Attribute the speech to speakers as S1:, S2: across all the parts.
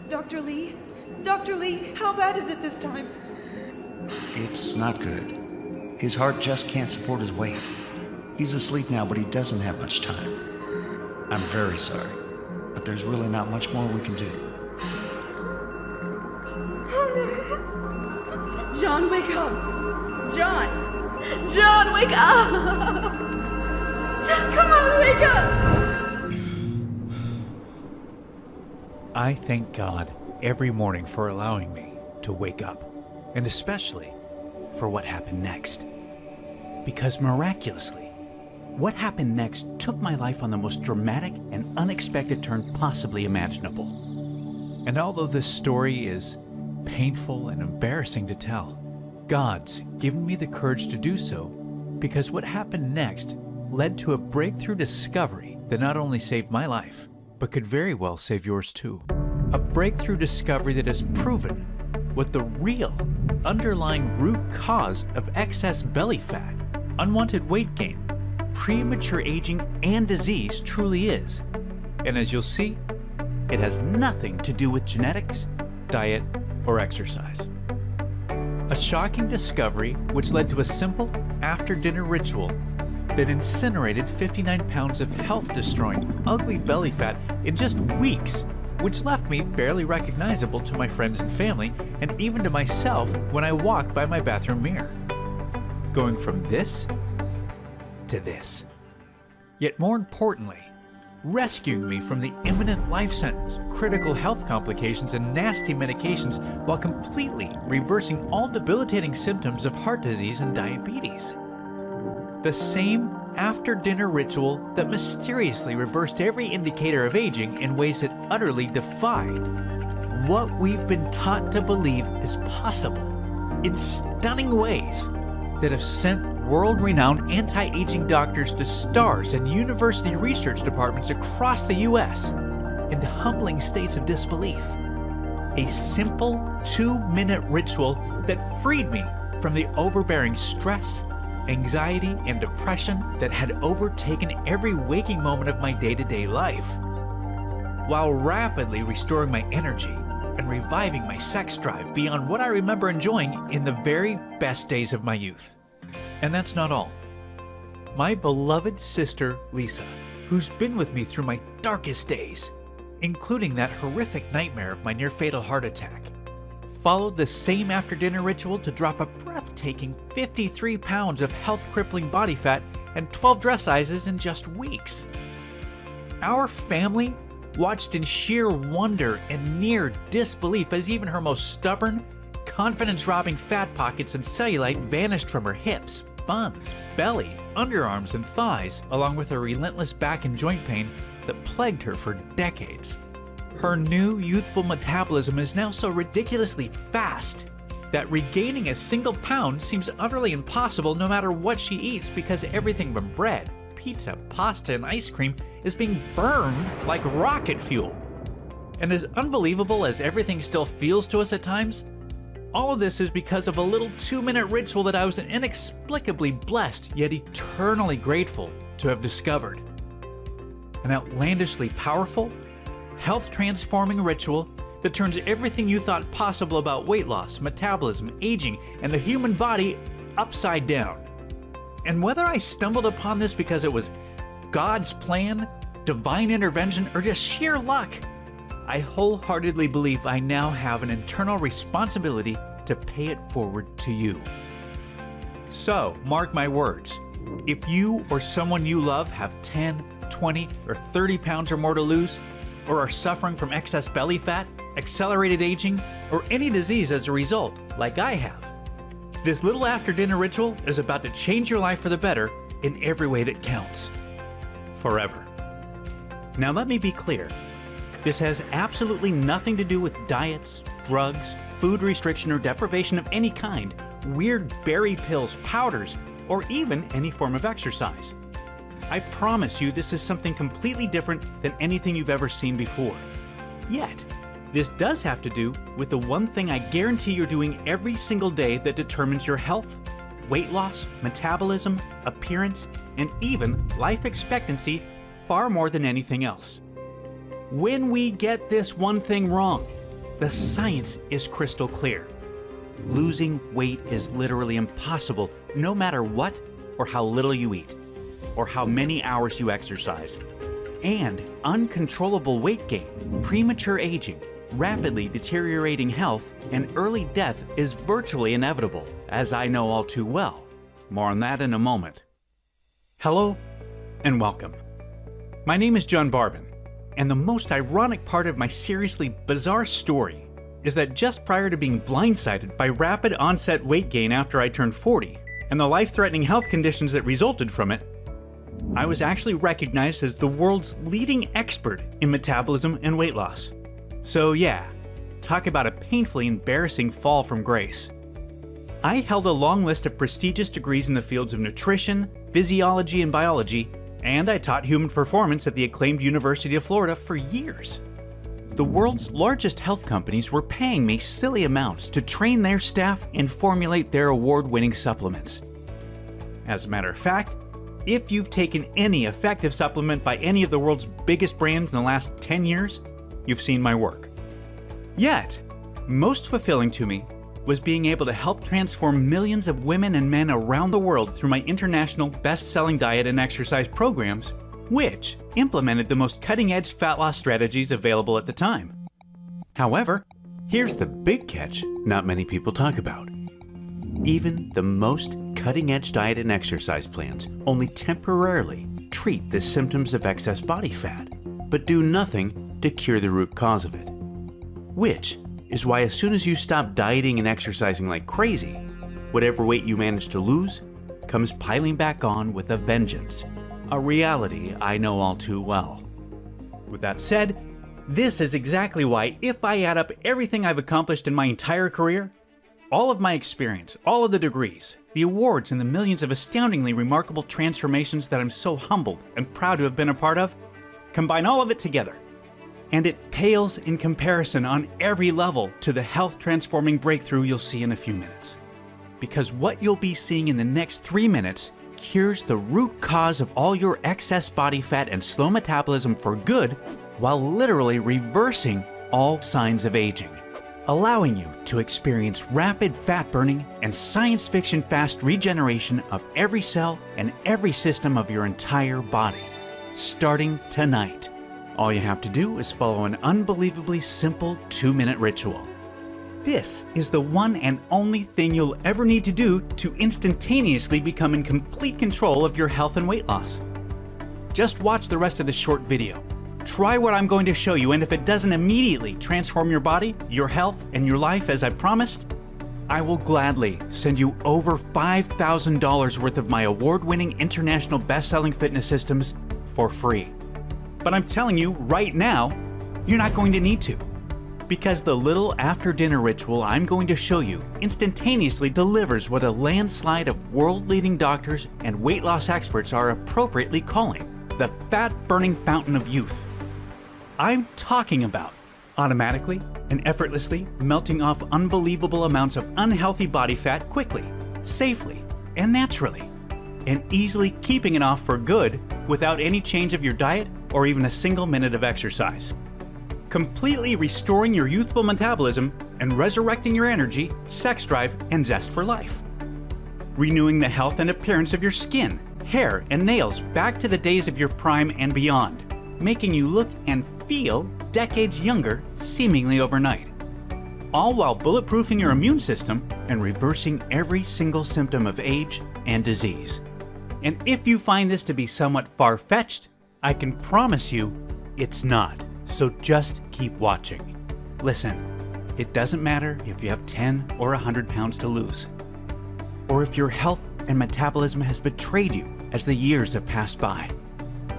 S1: Dr. Lee? Dr. Lee, how bad is it this time?
S2: It's not good. His heart just can't support his weight. He's asleep now, but he doesn't have much time. I'm very sorry, but there's really not much more we can do.
S3: John, wake up! John! John, wake up! John, come on, wake up!
S4: I thank God every morning for allowing me to wake up, and especially for what happened next. Because miraculously, what happened next took my life on the most dramatic and unexpected turn possibly imaginable. And although this story is painful and embarrassing to tell, God's given me the courage to do so because what happened next led to a breakthrough discovery that not only saved my life, but could very well save yours too. A breakthrough discovery that has proven what the real underlying root cause of excess belly fat, unwanted weight gain, premature aging, and disease truly is. And as you'll see, it has nothing to do with genetics, diet, or exercise. A shocking discovery which led to a simple after-dinner ritual that incinerated 59 pounds of health-destroying, ugly belly fat in just weeks, which left me barely recognizable to my friends and family, and even to myself when I walked by my bathroom mirror. Going from this to this. Yet more importantly, rescuing me from the imminent life sentence, critical health complications, and nasty medications while completely reversing all debilitating symptoms of heart disease and diabetes. The same after-dinner ritual that mysteriously reversed every indicator of aging in ways that utterly defy what we've been taught to believe is possible, in stunning ways that have sent world-renowned anti-aging doctors to stars and university research departments across the U.S. into humbling states of disbelief. A simple 2-minute ritual that freed me from the overbearing stress, anxiety, and depression that had overtaken every waking moment of my day-to-day life, while rapidly restoring my energy and reviving my sex drive beyond what I remember enjoying in the very best days of my youth. And that's not all. My beloved sister, Lisa, who's been with me through my darkest days, including that horrific nightmare of my near-fatal heart attack, followed the same after-dinner ritual to drop a breathtaking 53 pounds of health-crippling body fat and 12 dress sizes in just weeks. Our family watched in sheer wonder and near disbelief as even her most stubborn, confidence-robbing fat pockets and cellulite vanished from her hips, buns, belly, underarms, and thighs, along with a relentless back and joint pain that plagued her for decades. Her new youthful metabolism is now so ridiculously fast that regaining a single pound seems utterly impossible no matter what she eats, because everything from bread, pizza, pasta, and ice cream is being burned like rocket fuel. And as unbelievable as everything still feels to us at times, all of this is because of a little 2-minute ritual that I was inexplicably blessed yet eternally grateful to have discovered. An outlandishly powerful, health-transforming ritual that turns everything you thought possible about weight loss, metabolism, aging, and the human body upside down. And whether I stumbled upon this because it was God's plan, divine intervention, or just sheer luck, I wholeheartedly believe I now have an internal responsibility to pay it forward to you. So, mark my words, if you or someone you love have 10, 20, or 30 pounds or more to lose, or are suffering from excess belly fat, accelerated aging, or any disease as a result, like I have, this little after-dinner ritual is about to change your life for the better in every way that counts. Forever. Now let me be clear. This has absolutely nothing to do with diets, drugs, food restriction or deprivation of any kind, weird berry pills, powders, or even any form of exercise. I promise you this is something completely different than anything you've ever seen before. Yet, this does have to do with the one thing I guarantee you're doing every single day that determines your health, weight loss, metabolism, appearance, and even life expectancy far more than anything else. When we get this one thing wrong, the science is crystal clear. Losing weight is literally impossible no matter what or how little you eat, or how many hours you exercise. And uncontrollable weight gain, premature aging, rapidly deteriorating health, and early death is virtually inevitable, as I know all too well. More on that in a moment. Hello, and welcome. My name is John Barbin, and the most ironic part of my seriously bizarre story is that just prior to being blindsided by rapid onset weight gain after I turned 40, and the life-threatening health conditions that resulted from it, I was actually recognized as the world's leading expert in metabolism and weight loss. So yeah, talk about a painfully embarrassing fall from grace. I held a long list of prestigious degrees in the fields of nutrition, physiology, and biology, and I taught human performance at the acclaimed University of Florida for years. The world's largest health companies were paying me silly amounts to train their staff and formulate their award-winning supplements. As a matter of fact, if you've taken any effective supplement by any of the world's biggest brands in the last 10 years, you've seen my work. Yet, most fulfilling to me was being able to help transform millions of women and men around the world through my international best-selling diet and exercise programs, which implemented the most cutting-edge fat loss strategies available at the time. However, here's the big catch not many people talk about. Even the most cutting-edge diet and exercise plans only temporarily treat the symptoms of excess body fat, but do nothing to cure the root cause of it. Which is why as soon as you stop dieting and exercising like crazy, whatever weight you manage to lose comes piling back on with a vengeance, a reality I know all too well. With that said, this is exactly why if I add up everything I've accomplished in my entire career, all of my experience, all of the degrees, the awards, and the millions of astoundingly remarkable transformations that I'm so humbled and proud to have been a part of, combine all of it together, and it pales in comparison on every level to the health-transforming breakthrough you'll see in a few minutes. Because what you'll be seeing in the next 3 minutes cures the root cause of all your excess body fat and slow metabolism for good, while literally reversing all signs of aging, allowing you to experience rapid fat burning and science fiction fast regeneration of every cell and every system of your entire body. Starting tonight. All you have to do is follow an unbelievably simple 2-minute ritual. This is the one and only thing you'll ever need to do to instantaneously become in complete control of your health and weight loss. Just watch the rest of this short video. Try what I'm going to show you, and if it doesn't immediately transform your body, your health, and your life as I promised, I will gladly send you over $5,000 worth of my award-winning international best-selling fitness systems for free. But I'm telling you right now, you're not going to need to. Because the little after-dinner ritual I'm going to show you instantaneously delivers what a landslide of world-leading doctors and weight loss experts are appropriately calling the fat-burning fountain of youth. I'm talking about automatically and effortlessly melting off unbelievable amounts of unhealthy body fat quickly, safely, and naturally, and easily keeping it off for good without any change of your diet or even a single minute of exercise. Completely restoring your youthful metabolism and resurrecting your energy, sex drive, and zest for life. Renewing the health and appearance of your skin, hair, and nails back to the days of your prime and beyond, making you look and feel decades younger seemingly overnight. All while bulletproofing your immune system and reversing every single symptom of age and disease. And if you find this to be somewhat far-fetched, I can promise you it's not. So just keep watching. Listen, it doesn't matter if you have 10 or 100 pounds to lose, or if your health and metabolism has betrayed you as the years have passed by,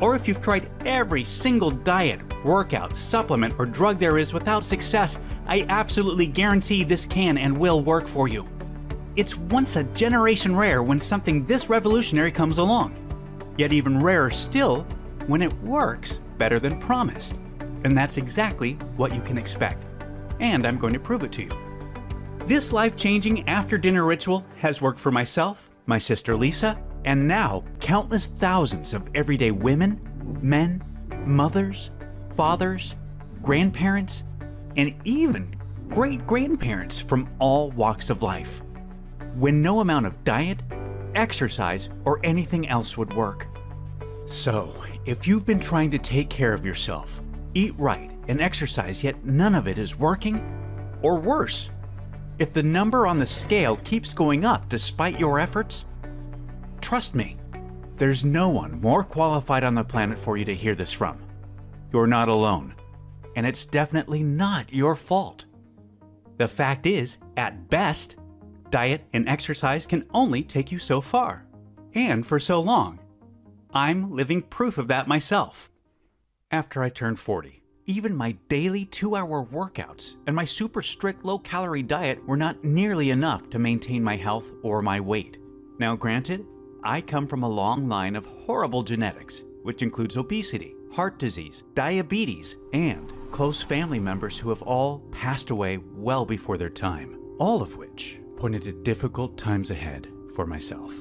S4: or if you've tried every single diet, workout, supplement, or drug there is without success. I absolutely guarantee this can and will work for you. It's once a generation rare when something this revolutionary comes along, yet even rarer still when it works better than promised. And that's exactly what you can expect. And I'm going to prove it to you. This life-changing after-dinner ritual has worked for myself, my sister Lisa, and now countless thousands of everyday women, men, mothers, fathers, grandparents, and even great-grandparents from all walks of life, when no amount of diet, exercise, or anything else would work. So, if you've been trying to take care of yourself, eat right, and exercise, yet none of it is working, or worse, if the number on the scale keeps going up despite your efforts, trust me, there's no one more qualified on the planet for you to hear this from. You're not alone, and it's definitely not your fault. The fact is, at best, diet and exercise can only take you so far, and for so long. I'm living proof of that myself. After I turned 40, even my daily 2-hour workouts and my super strict low-calorie diet were not nearly enough to maintain my health or my weight. Now granted, I come from a long line of horrible genetics, which includes obesity, heart disease, diabetes, and close family members who have all passed away well before their time, all of which pointed to difficult times ahead for myself.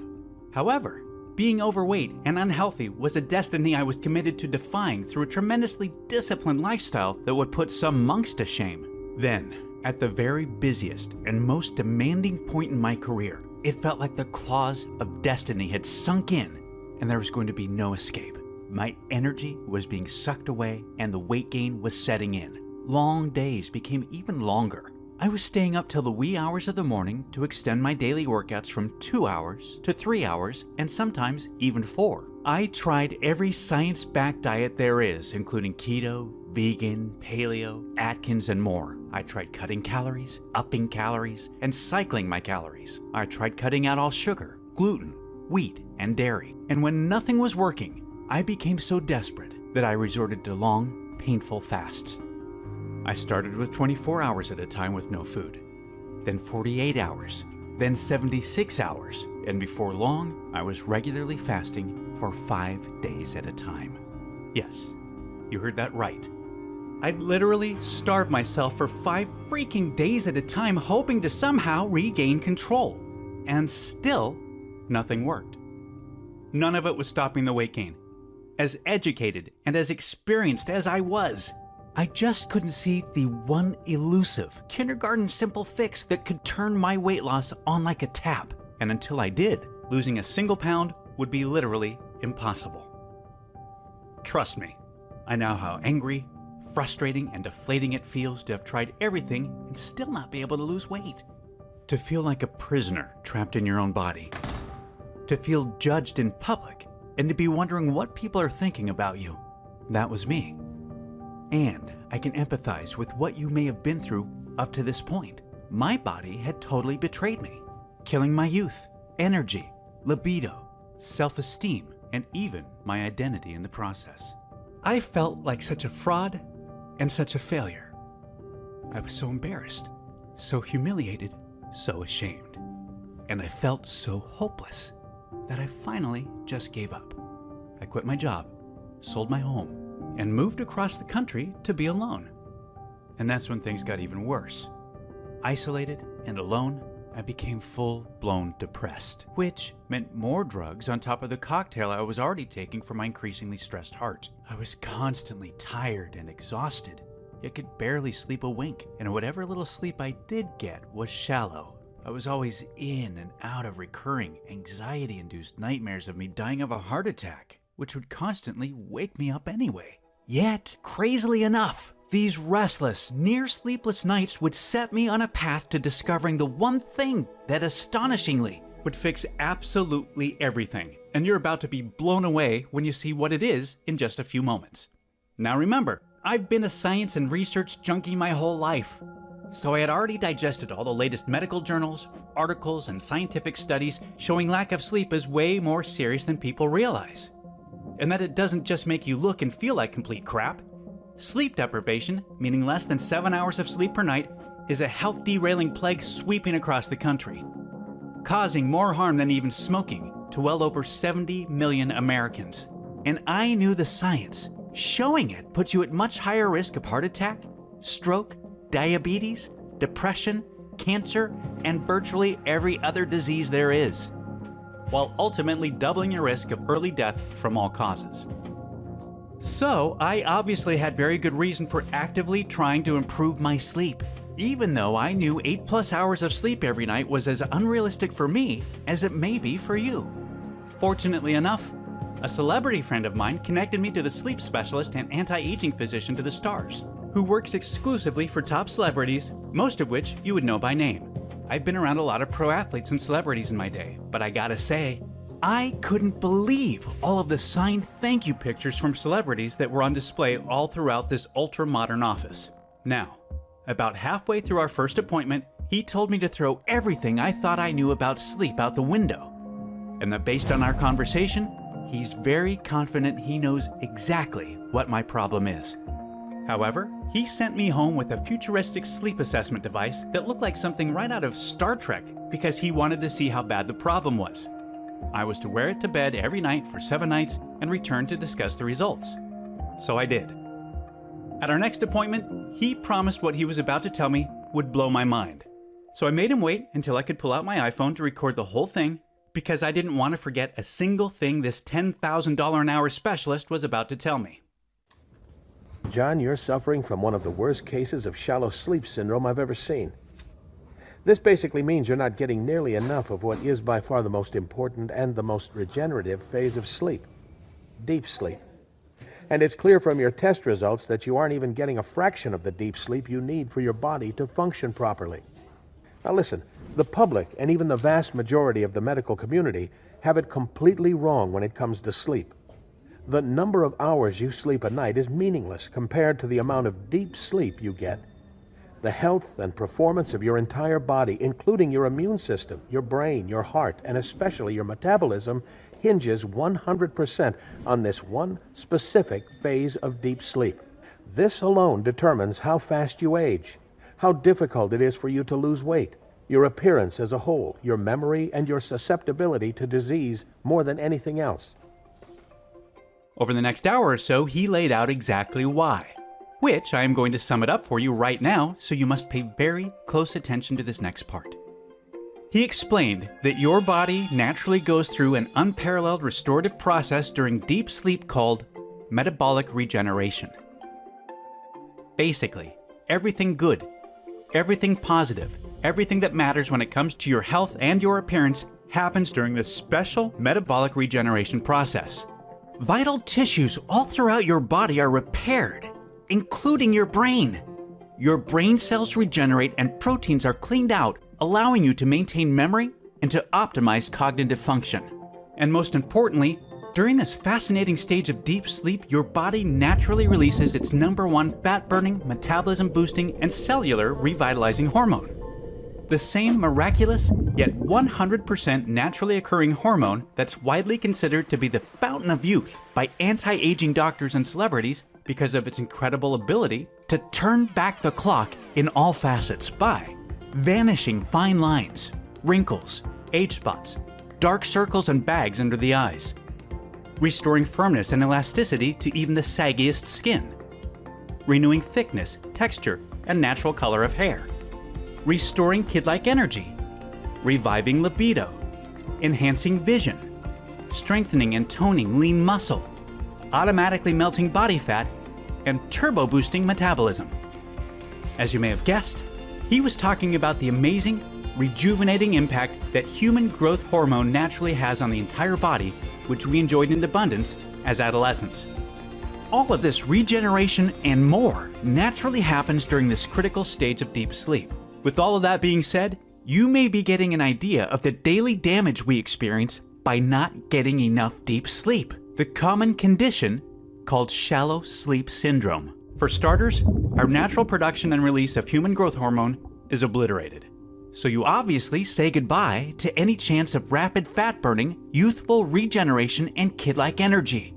S4: However, being overweight and unhealthy was a destiny I was committed to defying through a tremendously disciplined lifestyle that would put some monks to shame. Then, at the very busiest and most demanding point in my career, it felt like the claws of destiny had sunk in and there was going to be no escape. My energy was being sucked away and the weight gain was setting in. Long days became even longer. I was staying up till the wee hours of the morning to extend my daily workouts from 2 hours to 3 hours and sometimes even 4. I tried every science-backed diet there is, including keto, vegan, paleo, Atkins, and more. I tried cutting calories, upping calories, and cycling my calories. I tried cutting out all sugar, gluten, wheat, and dairy. And when nothing was working, I became so desperate that I resorted to long, painful fasts. I started with 24 hours at a time with no food, then 48 hours, then 76 hours, and before long, I was regularly fasting for 5 days at a time. Yes, you heard that right. I'd literally starve myself for 5 freaking days at a time, hoping to somehow regain control. And still, nothing worked. None of it was stopping the weight gain. As educated and as experienced as I was, I just couldn't see the one elusive, kindergarten simple fix that could turn my weight loss on like a tap. And until I did, losing a single pound would be literally impossible. Trust me, I know how angry, frustrating, and deflating it feels to have tried everything and still not be able to lose weight. To feel like a prisoner trapped in your own body. To feel judged in public and to be wondering what people are thinking about you. That was me. And I can empathize with what you may have been through up to this point. My body had totally betrayed me, killing my youth, energy, libido, self-esteem, and even my identity in the process. I felt like such a fraud and such a failure. I was so embarrassed, so humiliated, so ashamed. And I felt so hopeless that I finally just gave up. I quit my job, sold my home, and moved across the country to be alone. And that's when things got even worse. Isolated and alone, I became full-blown depressed, which meant more drugs on top of the cocktail I was already taking for my increasingly stressed heart. I was constantly tired and exhausted, yet could barely sleep a wink, and whatever little sleep I did get was shallow. I was always in and out of recurring, anxiety-induced nightmares of me dying of a heart attack, which would constantly wake me up anyway. Yet, crazily enough, these restless, near-sleepless nights would set me on a path to discovering the one thing that astonishingly would fix absolutely everything. And you're about to be blown away when you see what it is in just a few moments. Now remember, I've been a science and research junkie my whole life. So I had already digested all the latest medical journals, articles, and scientific studies showing lack of sleep is way more serious than people realize. And that it doesn't just make you look and feel like complete crap. Sleep deprivation, meaning less than 7 hours of sleep per night, is a health derailing plague sweeping across the country, causing more harm than even smoking to well over 70 million Americans. And I knew the science. Showing it puts you at much higher risk of heart attack, stroke, diabetes, depression, cancer, and virtually every other disease there is, while ultimately doubling your risk of early death from all causes. So, I obviously had very good reason for actively trying to improve my sleep. even though I knew 8+ hours of sleep every night was as unrealistic for me as it may be for you. Fortunately enough, a celebrity friend of mine connected me to the sleep specialist and anti-aging physician to the stars, who works exclusively for top celebrities, most of which you would know by name. I've been around a lot of pro athletes and celebrities in my day, but I gotta say, I couldn't believe all of the signed thank you pictures from celebrities that were on display all throughout this ultra-modern office. Now, about halfway through our first appointment, he told me to throw everything I thought I knew about sleep out the window, and that based on our conversation, he's very confident he knows exactly what my problem is. However, he sent me home with a futuristic sleep assessment device that looked like something right out of Star Trek because he wanted to see how bad the problem was. I was to wear it to bed every night for 7 nights and return to discuss the results. So I did. At our next appointment, he promised what he was about to tell me would blow my mind. So I made him wait until I could pull out my iPhone to record the whole thing because I didn't want to forget a single thing this $10,000 an hour specialist was about to tell me.
S5: John, you're suffering from one of the worst cases of shallow sleep syndrome I've ever seen. This basically means you're not getting nearly enough of what is by far the most important and the most regenerative phase of sleep, deep sleep. And it's clear from your test results that you aren't even getting a fraction of the deep sleep you need for your body to function properly. Now listen, the public and even the vast majority of the medical community have it completely wrong when it comes to sleep. The number of hours you sleep a night is meaningless compared to the amount of deep sleep you get. The health and performance of your entire body, including your immune system, your brain, your heart, and especially your metabolism, hinges 100% on this one specific phase of deep sleep. This alone determines how fast you age, how difficult it is for you to lose weight, your appearance as a whole, your memory, and your susceptibility to disease more than anything else.
S4: Over the next hour or so, he laid out exactly why, which I am going to sum it up for you right now, so you must pay very close attention to this next part. He explained that your body naturally goes through an unparalleled restorative process during deep sleep called metabolic regeneration. Basically, everything good, everything positive, everything that matters when it comes to your health and your appearance happens during this special metabolic regeneration process. Vital tissues all throughout your body are repaired, including your brain. Your brain cells regenerate and proteins are cleaned out, allowing you to maintain memory and to optimize cognitive function. And most importantly, during this fascinating stage of deep sleep, your body naturally releases its #1 fat-burning, metabolism-boosting, and cellular revitalizing hormone. The same miraculous, yet 100% naturally occurring hormone that's widely considered to be the fountain of youth by anti-aging doctors and celebrities because of its incredible ability to turn back the clock in all facets by vanishing fine lines, wrinkles, age spots, dark circles and bags under the eyes, restoring firmness and elasticity to even the saggiest skin, renewing thickness, texture, and natural color of hair, restoring kid-like energy, reviving libido, enhancing vision, strengthening and toning lean muscle, automatically melting body fat, and turbo-boosting metabolism. As you may have guessed, he was talking about the amazing, rejuvenating impact that human growth hormone naturally has on the entire body, which we enjoyed in abundance as adolescents. All of this regeneration and more naturally happens during this critical stage of deep sleep. With all of that being said, you may be getting an idea of the daily damage we experience by not getting enough deep sleep, the common condition called shallow sleep syndrome. For starters, our natural production and release of human growth hormone is obliterated. So you obviously say goodbye to any chance of rapid fat burning, youthful regeneration, and kid-like energy.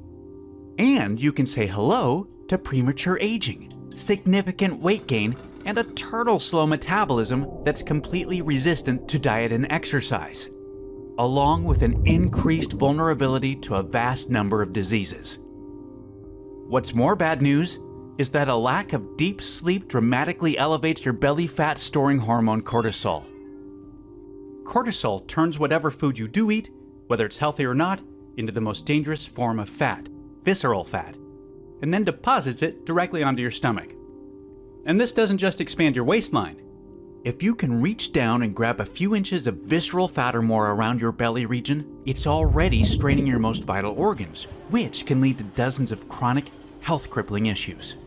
S4: And you can say hello to premature aging, significant weight gain, and a turtle slow metabolism that's completely resistant to diet and exercise, along with an increased vulnerability to a vast number of diseases. What's more bad news is that a lack of deep sleep dramatically elevates your belly fat storing hormone cortisol. Cortisol turns whatever food you do eat, whether it's healthy or not, into the most dangerous form of fat, visceral fat, and then deposits it directly onto your stomach. And this doesn't just expand your waistline, If you can reach down and grab a few inches of visceral fat or more around your belly region, it's already straining your most vital organs, which can lead to dozens of chronic, health-crippling issues.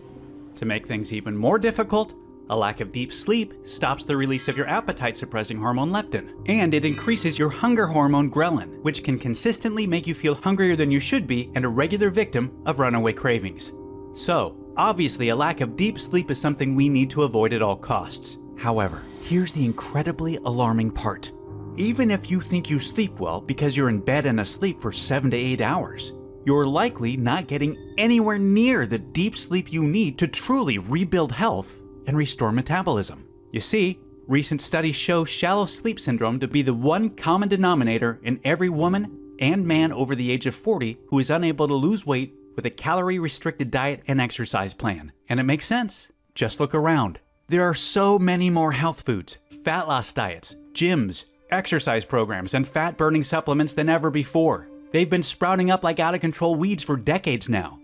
S4: To make things even more difficult, a lack of deep sleep stops the release of your appetite-suppressing hormone leptin, and it increases your hunger hormone ghrelin, which can consistently make you feel hungrier than you should be and a regular victim of runaway cravings. So, obviously a lack of deep sleep is something we need to avoid at all costs. However, here's the incredibly alarming part. Even if you think you sleep well because you're in bed and asleep for 7 to 8 hours, you're likely not getting anywhere near the deep sleep you need to truly rebuild health and restore metabolism. You see, recent studies show shallow sleep syndrome to be the one common denominator in every woman and man over the age of 40 who is unable to lose weight with a calorie-restricted diet and exercise plan. And it makes sense. Just look around. There are so many more health foods, fat loss diets, gyms, exercise programs, and fat-burning supplements than ever before. They've been sprouting up like out-of-control weeds for decades now.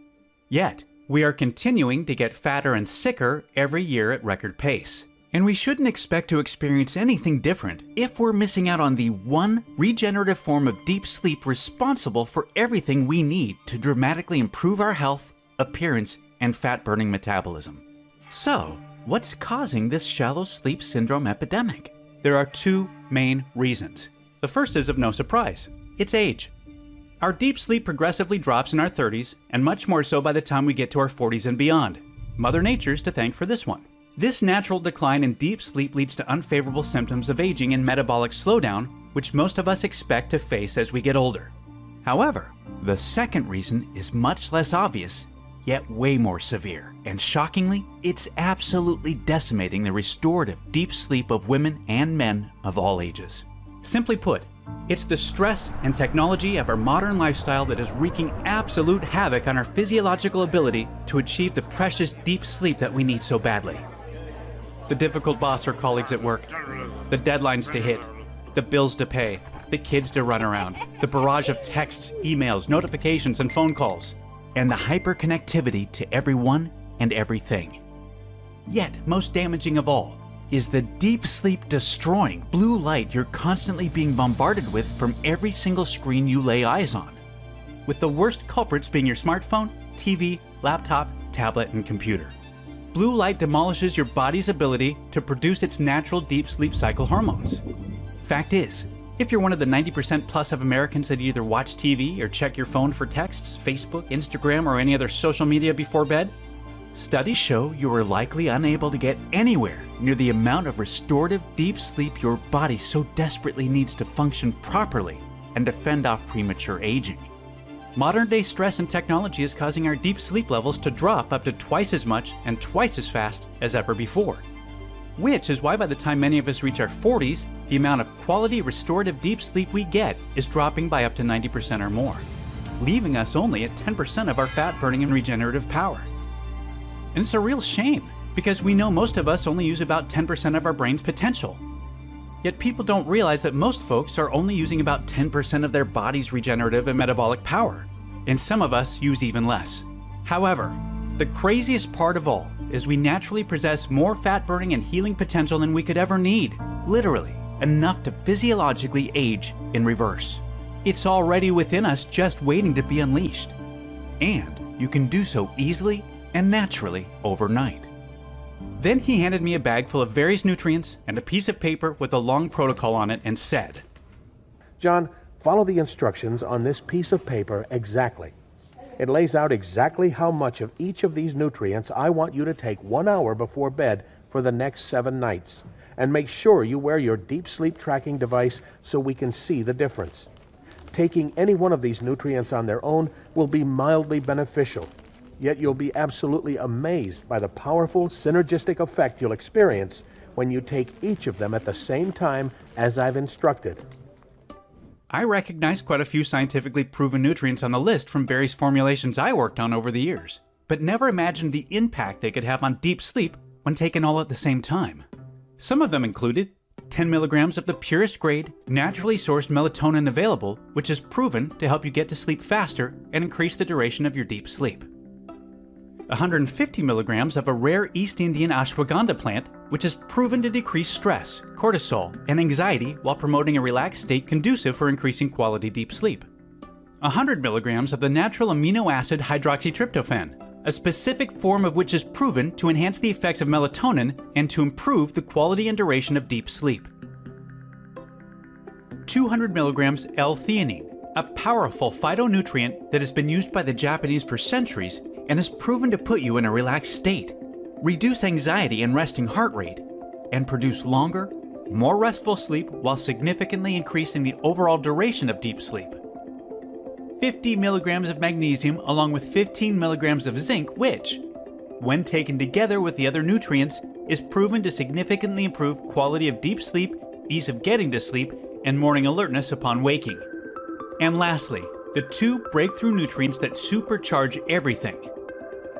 S4: Yet, we are continuing to get fatter and sicker every year at record pace. And we shouldn't expect to experience anything different if we're missing out on the one regenerative form of deep sleep responsible for everything we need to dramatically improve our health, appearance, and fat-burning metabolism. So, what's causing this shallow sleep syndrome epidemic? There are two main reasons. The first is of no surprise. It's age. Our deep sleep progressively drops in our 30s, and much more so by the time we get to our 40s and beyond. Mother Nature's to thank for this one. This natural decline in deep sleep leads to unfavorable symptoms of aging and metabolic slowdown, which most of us expect to face as we get older. However, the second reason is much less obvious, yet way more severe. And shockingly, it's absolutely decimating the restorative deep sleep of women and men of all ages. Simply put, it's the stress and technology of our modern lifestyle that is wreaking absolute havoc on our physiological ability to achieve the precious deep sleep that we need so badly. The difficult boss or colleagues at work, the deadlines to hit, the bills to pay, the kids to run around, the barrage of texts, emails, notifications, and phone calls, and the hyperconnectivity to everyone and everything. Yet, most damaging of all, is the deep sleep destroying blue light you're constantly being bombarded with from every single screen you lay eyes on, with the worst culprits being your smartphone, TV, laptop, tablet, and computer. Blue light demolishes your body's ability to produce its natural deep sleep cycle hormones. Fact is, if you're one of the 90% plus of Americans that either watch TV or check your phone for texts, Facebook, Instagram, or any other social media before bed, studies show you are likely unable to get anywhere near the amount of restorative deep sleep your body so desperately needs to function properly and to fend off premature aging. Modern-day stress and technology is causing our deep sleep levels to drop up to twice as much and twice as fast as ever before. Which is why by the time many of us reach our 40s, the amount of quality restorative deep sleep we get is dropping by up to 90% or more, leaving us only at 10% of our fat-burning and regenerative power. And it's a real shame, because we know most of us only use about 10% of our brain's potential. Yet people don't realize that most folks are only using about 10% of their body's regenerative and metabolic power, and some of us use even less. However, the craziest part of all is we naturally possess more fat-burning and healing potential than we could ever need, literally, enough to physiologically age in reverse. It's already within us, just waiting to be unleashed. And you can do so easily and naturally overnight. Then he handed me a bag full of various nutrients and a piece of paper with a long protocol on it and said,
S5: John, follow the instructions on this piece of paper exactly. It lays out exactly how much of each of these nutrients I want you to take 1 hour before bed for the next 7 nights. And make sure you wear your deep sleep tracking device so we can see the difference. Taking any one of these nutrients on their own will be mildly beneficial. Yet you'll be absolutely amazed by the powerful synergistic effect you'll experience when you take each of them at the same time as I've instructed.
S4: I recognized quite a few scientifically proven nutrients on the list from various formulations I worked on over the years, but never imagined the impact they could have on deep sleep when taken all at the same time. Some of them included 10 milligrams of the purest grade, naturally sourced melatonin available, which is proven to help you get to sleep faster and increase the duration of your deep sleep. 150 milligrams of a rare East Indian ashwagandha plant, which is proven to decrease stress, cortisol, and anxiety while promoting a relaxed state conducive for increasing quality deep sleep. 100 milligrams of the natural amino acid hydroxytryptophan, a specific form of which is proven to enhance the effects of melatonin and to improve the quality and duration of deep sleep. 200 milligrams L-theanine, a powerful phytonutrient that has been used by the Japanese for centuries and is proven to put you in a relaxed state, reduce anxiety and resting heart rate, and produce longer, more restful sleep while significantly increasing the overall duration of deep sleep. 50 milligrams of magnesium along with 15 milligrams of zinc, which, when taken together with the other nutrients, is proven to significantly improve quality of deep sleep, ease of getting to sleep, and morning alertness upon waking. And lastly, the 2 breakthrough nutrients that supercharge everything: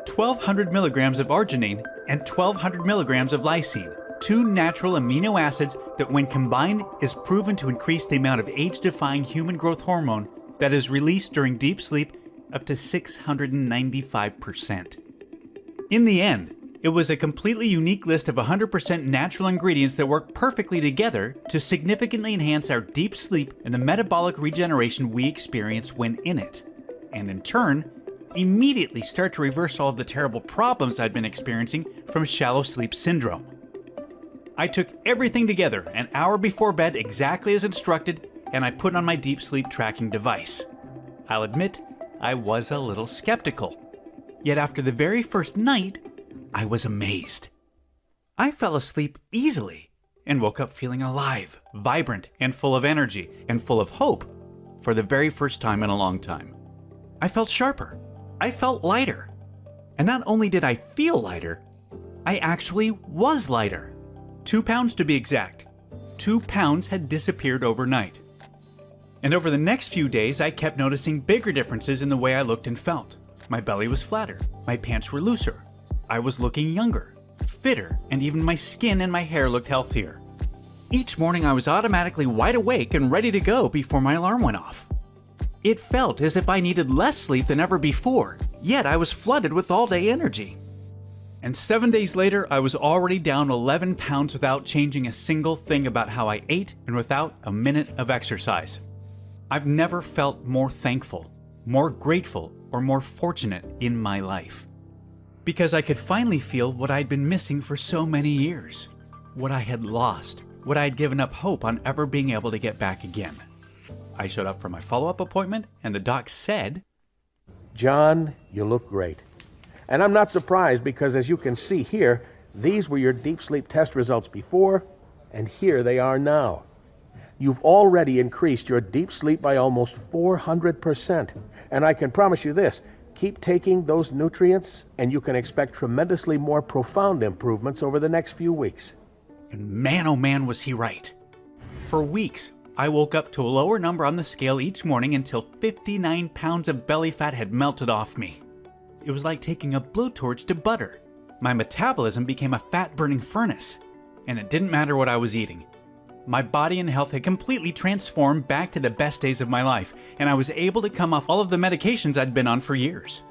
S4: 1,200 milligrams of arginine and 1,200 milligrams of lysine, 2 natural amino acids that when combined is proven to increase the amount of age-defying human growth hormone that is released during deep sleep up to 695%. In the end, it was a completely unique list of 100% natural ingredients that work perfectly together to significantly enhance our deep sleep and the metabolic regeneration we experience when in it, and in turn, immediately start to reverse all of the terrible problems I'd been experiencing from shallow sleep syndrome. I took everything together an hour before bed exactly as instructed, and I put on my deep sleep tracking device. I'll admit, I was a little skeptical. Yet after the very first night, I was amazed. I fell asleep easily and woke up feeling alive, vibrant, and full of energy, and full of hope for the very first time in a long time. I felt sharper. I felt lighter. And not only did I feel lighter, I actually was lighter. 2 pounds to be exact. 2 pounds had disappeared overnight. And over the next few days, I kept noticing bigger differences in the way I looked and felt. My belly was flatter. My pants were looser. I was looking younger, fitter, and even my skin and my hair looked healthier. Each morning I was automatically wide awake and ready to go before my alarm went off. It felt as if I needed less sleep than ever before, yet I was flooded with all-day energy. And 7 days later, I was already down 11 pounds without changing a single thing about how I ate and without a minute of exercise. I've never felt more thankful, more grateful, or more fortunate in my life. Because I could finally feel what I'd been missing for so many years. What I had lost, what I had given up hope on ever being able to get back again. I showed up for my follow-up appointment, and the doc said,
S5: "John, you look great. And I'm not surprised because, as you can see here, these were your deep sleep test results before, and here they are now. You've already increased your deep sleep by almost 400%. And I can promise you this, keep taking those nutrients, and you can expect tremendously more profound improvements over the next few weeks."
S4: And man, oh man, was he right. For weeks, I woke up to a lower number on the scale each morning until 59 pounds of belly fat had melted off me. It was like taking a blowtorch to butter. My metabolism became a fat-burning furnace, and it didn't matter what I was eating. My body and health had completely transformed back to the best days of my life, and I was able to come off all of the medications I'd been on for years.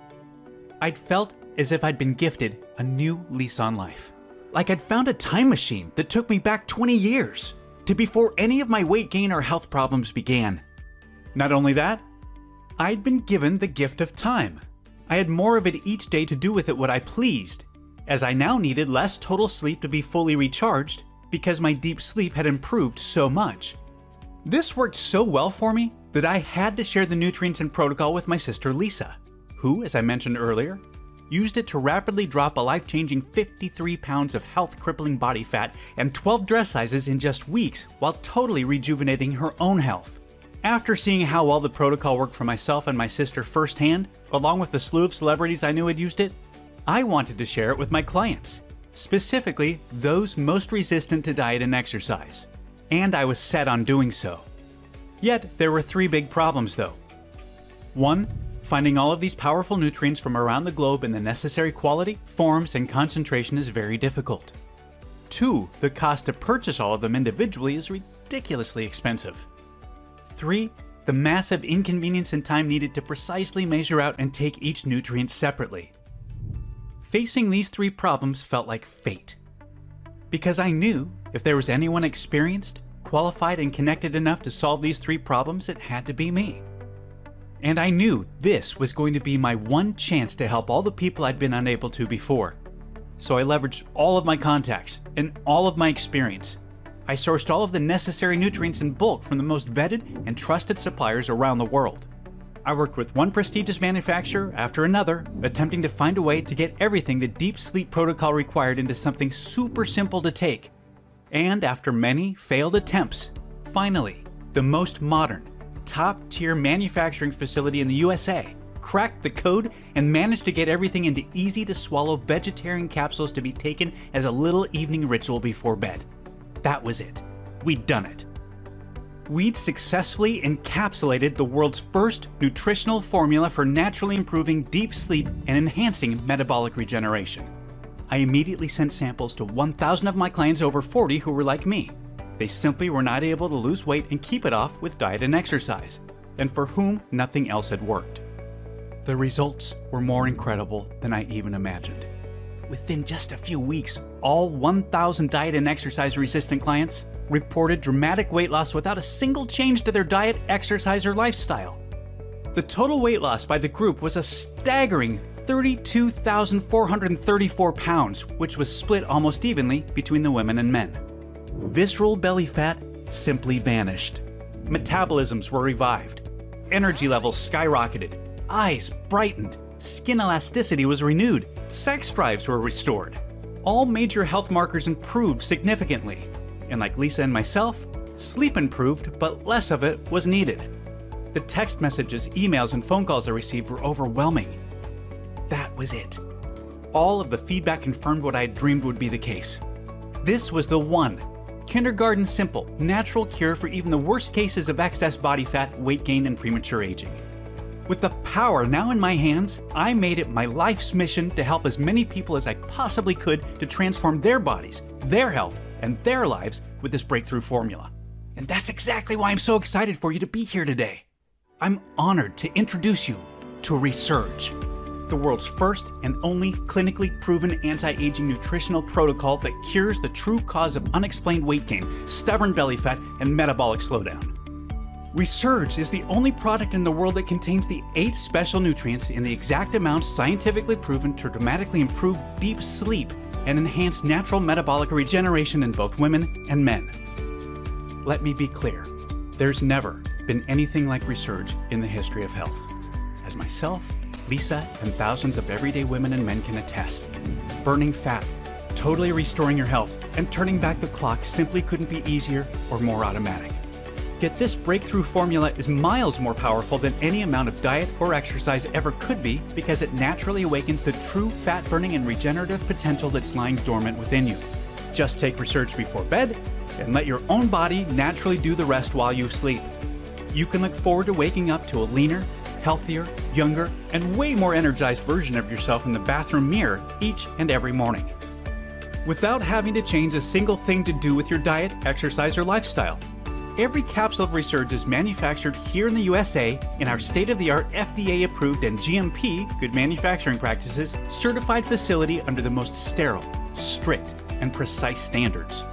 S4: I'd felt as if I'd been gifted a new lease on life. Like I'd found a time machine that took me back 20 years, to before any of my weight gain or health problems began. Not only that, I'd been given the gift of time. I had more of it each day to do with it what I pleased, as I now needed less total sleep to be fully recharged because my deep sleep had improved so much. This worked so well for me that I had to share the nutrients and protocol with my sister Lisa, who, as I mentioned earlier, used it to rapidly drop a life-changing 53 pounds of health-crippling body fat and 12 dress sizes in just weeks while totally rejuvenating her own health. After seeing how well the protocol worked for myself and my sister firsthand, along with the slew of celebrities I knew had used it, I wanted to share it with my clients, specifically those most resistant to diet and exercise. And I was set on doing so. Yet, there were 3 big problems though. 1. Finding all of these powerful nutrients from around the globe in the necessary quality, forms, and concentration is very difficult. 2. The cost to purchase all of them individually is ridiculously expensive. 3. The massive inconvenience and time needed to precisely measure out and take each nutrient separately. Facing these 3 problems felt like fate. Because I knew if there was anyone experienced, qualified, and connected enough to solve these 3 problems, it had to be me. And I knew this was going to be my one chance to help all the people I'd been unable to before. So I leveraged all of my contacts and all of my experience. I sourced all of the necessary nutrients in bulk from the most vetted and trusted suppliers around the world. I worked with one prestigious manufacturer after another, attempting to find a way to get everything the deep sleep protocol required into something super simple to take. And after many failed attempts, finally, the most modern, top-tier manufacturing facility in the USA cracked the code and managed to get everything into easy-to-swallow vegetarian capsules to be taken as a little evening ritual before bed. That was it. We'd done it. We'd successfully encapsulated the world's first nutritional formula for naturally improving deep sleep and enhancing metabolic regeneration. I immediately sent samples to 1,000 of my clients over 40 who were like me. They simply were not able to lose weight and keep it off with diet and exercise, and for whom nothing else had worked. The results were more incredible than I even imagined. Within just a few weeks, all 1,000 diet and exercise resistant clients reported dramatic weight loss without a single change to their diet, exercise, or lifestyle. The total weight loss by the group was a staggering 32,434 pounds, which was split almost evenly between the women and men. Visceral belly fat simply vanished. Metabolisms were revived. Energy levels skyrocketed. Eyes brightened. Skin elasticity was renewed. Sex drives were restored. All major health markers improved significantly. And like Lisa and myself, sleep improved, but less of it was needed. The text messages, emails, and phone calls I received were overwhelming. That was it. All of the feedback confirmed what I had dreamed would be the case. This was the one, kindergarten simple, natural cure for even the worst cases of excess body fat, weight gain, and premature aging. With the power now in my hands, I made it my life's mission to help as many people as I possibly could to transform their bodies, their health, and their lives with this breakthrough formula. And that's exactly why I'm so excited for you to be here today. I'm honored to introduce you to Resurge, the world's first and only clinically proven anti-aging nutritional protocol that cures the true cause of unexplained weight gain, stubborn belly fat, and metabolic slowdown. Resurge is the only product in the world that contains the 8 special nutrients in the exact amounts scientifically proven to dramatically improve deep sleep and enhance natural metabolic regeneration in both women and men. Let me be clear, there's never been anything like Resurge in the history of health. As myself, Lisa, and thousands of everyday women and men can attest, burning fat, totally restoring your health, and turning back the clock simply couldn't be easier or more automatic. Yet this breakthrough formula is miles more powerful than any amount of diet or exercise ever could be because it naturally awakens the true fat-burning and regenerative potential that's lying dormant within you. Just take Resurge before bed and let your own body naturally do the rest while you sleep. You can look forward to waking up to a leaner, healthier, younger, and way more energized version of yourself in the bathroom mirror each and every morning, without having to change a single thing to do with your diet, exercise, or lifestyle. Every capsule of Resurge is manufactured here in the USA in our state-of-the-art FDA-approved and GMP, good manufacturing practices, certified facility under the most sterile, strict, and precise standards.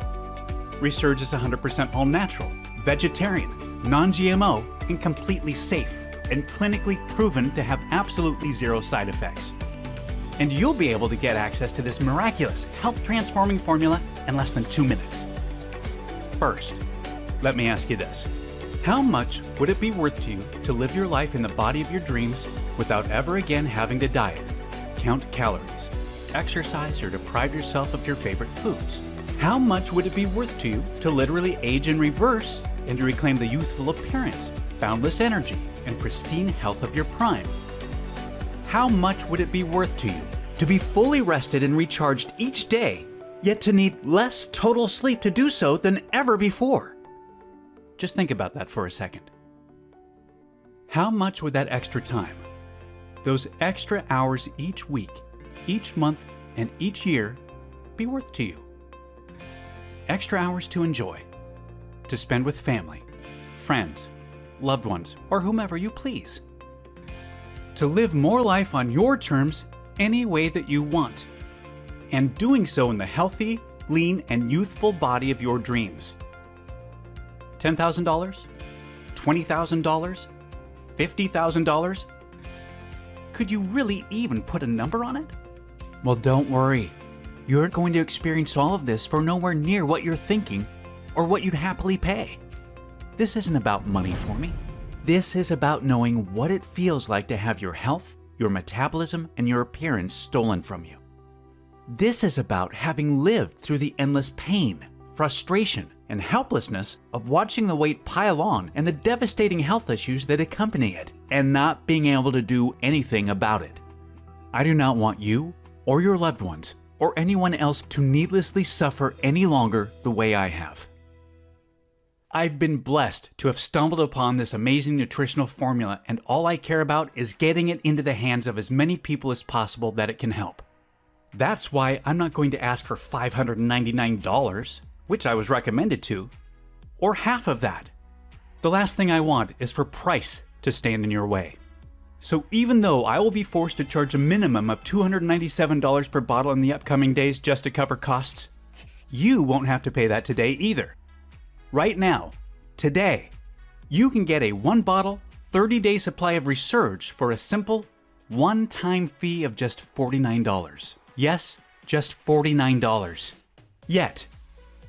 S4: Resurge is 100% all-natural, vegetarian, non-GMO, and completely safe, and clinically proven to have absolutely zero side effects. And you'll be able to get access to this miraculous, health-transforming formula in less than 2 minutes. First, let me ask you this. How much would it be worth to you to live your life in the body of your dreams without ever again having to diet, count calories, exercise, or deprive yourself of your favorite foods? How much would it be worth to you to literally age in reverse and to reclaim the youthful appearance, boundless energy, and pristine health of your prime? How much would it be worth to you to be fully rested and recharged each day, yet to need less total sleep to do so than ever before? Just think about that for a second. How much would that extra time, those extra hours each week, each month, and each year be worth to you? Extra hours to enjoy, to spend with family, friends, loved ones, or whomever you please. To live more life on your terms any way that you want, and doing so in the healthy, lean, and youthful body of your dreams. $10,000? $20,000? $50,000? Could you really even put a number on it? Well, don't worry. You're going to experience all of this for nowhere near what you're thinking or what you'd happily pay. This isn't about money for me. This is about knowing what it feels like to have your health, your metabolism, and your appearance stolen from you. This is about having lived through the endless pain, frustration, and helplessness of watching the weight pile on and the devastating health issues that accompany it, and not being able to do anything about it. I do not want you, or your loved ones, or anyone else to needlessly suffer any longer the way I have. I've been blessed to have stumbled upon this amazing nutritional formula, and all I care about is getting it into the hands of as many people as possible that it can help. That's why I'm not going to ask for $599, which I was recommended to, or half of that. The last thing I want is for price to stand in your way. So even though I will be forced to charge a minimum of $297 per bottle in the upcoming days just to cover costs, you won't have to pay that today either. Right now, today, you can get a 1-bottle, 30-day supply of Resurge for a simple, one-time fee of just $49. Yes, just $49. Yet,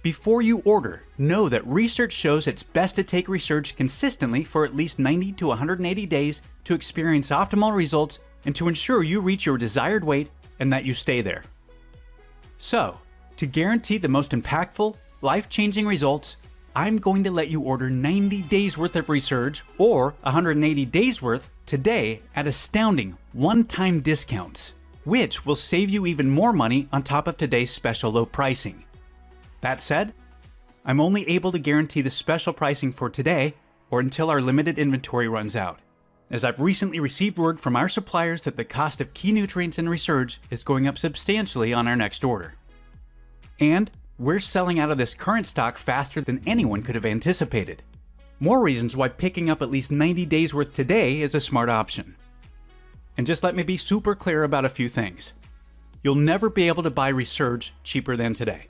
S4: before you order, know that research shows it's best to take Resurge consistently for at least 90 to 180 days to experience optimal results and to ensure you reach your desired weight and that you stay there. So, to guarantee the most impactful, life-changing results, I'm going to let you order 90 days worth of Resurge or 180 days worth today at astounding one-time discounts, which will save you even more money on top of today's special low pricing. That said, I'm only able to guarantee the special pricing for today or until our limited inventory runs out, as I've recently received word from our suppliers that the cost of key nutrients in Resurge is going up substantially on our next order. And we're selling out of this current stock faster than anyone could have anticipated. More reasons why picking up at least 90 days worth today is a smart option. And just let me be super clear about a few things. You'll never be able to buy Resurge cheaper than today.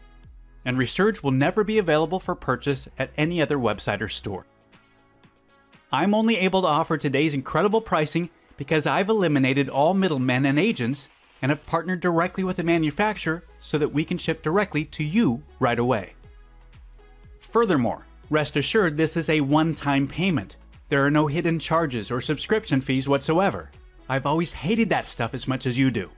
S4: And Resurge will never be available for purchase at any other website or store. I'm only able to offer today's incredible pricing because I've eliminated all middlemen and agents and have partnered directly with the manufacturer so that we can ship directly to you right away. Furthermore, rest assured this is a one-time payment. There are no hidden charges or subscription fees whatsoever. I've always hated that stuff as much as you do.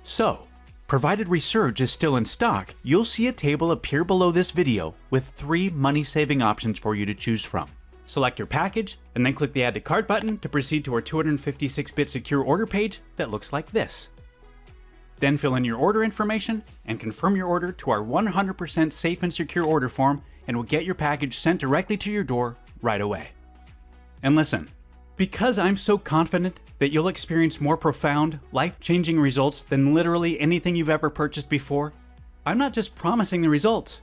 S4: So, provided Resurge is still in stock, you'll see a table appear below this video with 3 money-saving options for you to choose from. Select your package, and then click the Add to Cart button to proceed to our 256-bit secure order page that looks like this. Then fill in your order information and confirm your order to our 100% safe and secure order form, and we'll get your package sent directly to your door right away. And listen, because I'm so confident that you'll experience more profound, life-changing results than literally anything you've ever purchased before, I'm not just promising the results.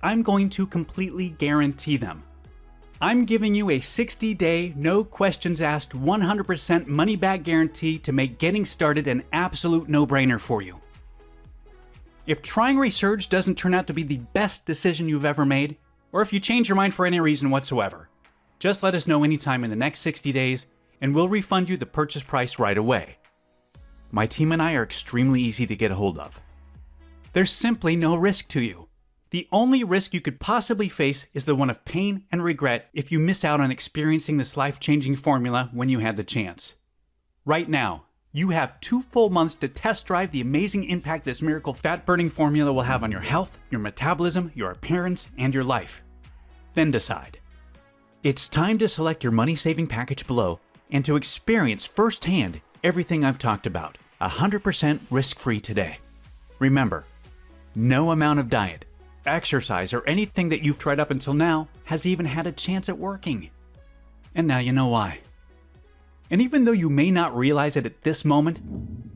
S4: I'm going to completely guarantee them. I'm giving you a 60-day, no questions asked, 100% money-back guarantee to make getting started an absolute no-brainer for you. If trying Resurge doesn't turn out to be the best decision you've ever made, or if you change your mind for any reason whatsoever, just let us know anytime in the next 60 days, and we'll refund you the purchase price right away. My team and I are extremely easy to get a hold of. There's simply no risk to you. The only risk you could possibly face is the one of pain and regret if you miss out on experiencing this life-changing formula when you had the chance. Right now, you have 2 full months to test drive the amazing impact this miracle fat-burning formula will have on your health, your metabolism, your appearance, and your life. Then decide. It's time to select your money-saving package below and to experience firsthand everything I've talked about, 100% risk-free today. Remember, no amount of diet, exercise, or anything that you've tried up until now has even had a chance at working. And now you know why. And even though you may not realize it at this moment,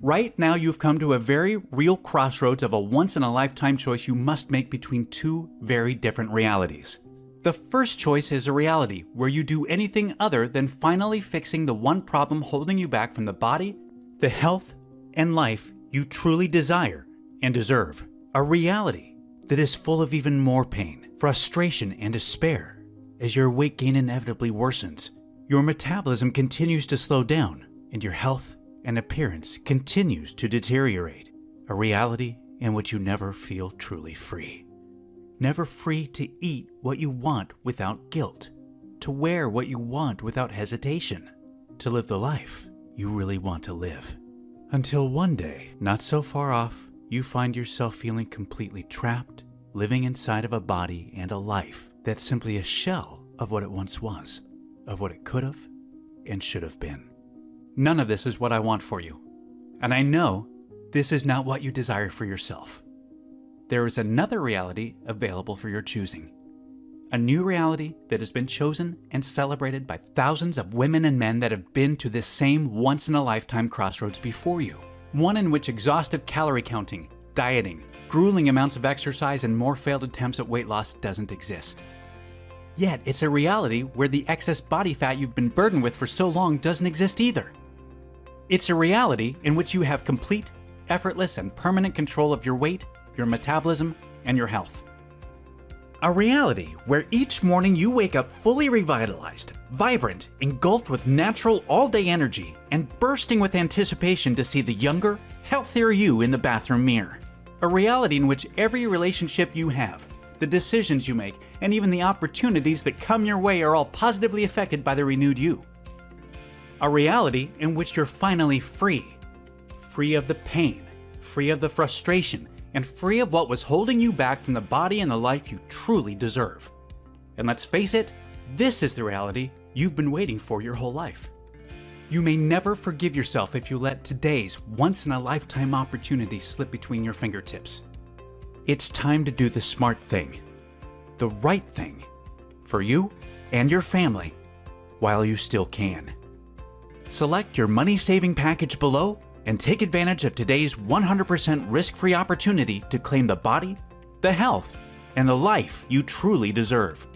S4: right now you've come to a very real crossroads of a once-in-a-lifetime choice you must make between 2 very different realities. The first choice is a reality where you do anything other than finally fixing the one problem holding you back from the body, the health, and life you truly desire and deserve. A reality that is full of even more pain, frustration, and despair. As your weight gain inevitably worsens, your metabolism continues to slow down, and your health and appearance continues to deteriorate. A reality in which you never feel truly free. Never free to eat what you want without guilt, to wear what you want without hesitation, to live the life you really want to live. Until one day, not so far off, you find yourself feeling completely trapped, living inside of a body and a life that's simply a shell of what it once was, of what it could have and should have been. None of this is what I want for you, and I know this is not what you desire for yourself. There is another reality available for your choosing. A new reality that has been chosen and celebrated by thousands of women and men that have been to this same once-in-a-lifetime crossroads before you. One in which exhaustive calorie counting, dieting, grueling amounts of exercise, and more failed attempts at weight loss doesn't exist. Yet, it's a reality where the excess body fat you've been burdened with for so long doesn't exist either. It's a reality in which you have complete, effortless, and permanent control of your weight, your metabolism, and your health. A reality where each morning you wake up fully revitalized, vibrant, engulfed with natural all-day energy, and bursting with anticipation to see the younger, healthier you in the bathroom mirror. A reality in which every relationship you have, the decisions you make, and even the opportunities that come your way are all positively affected by the renewed you. A reality in which you're finally free. Free of the pain, free of the frustration, and free of what was holding you back from the body and the life you truly deserve. And let's face it, this is the reality you've been waiting for your whole life. You may never forgive yourself if you let today's once-in-a-lifetime opportunity slip between your fingertips. It's time to do the smart thing, the right thing, for you and your family, while you still can. Select your money-saving package below and take advantage of today's 100% risk-free opportunity to claim the body, the health, and the life you truly deserve.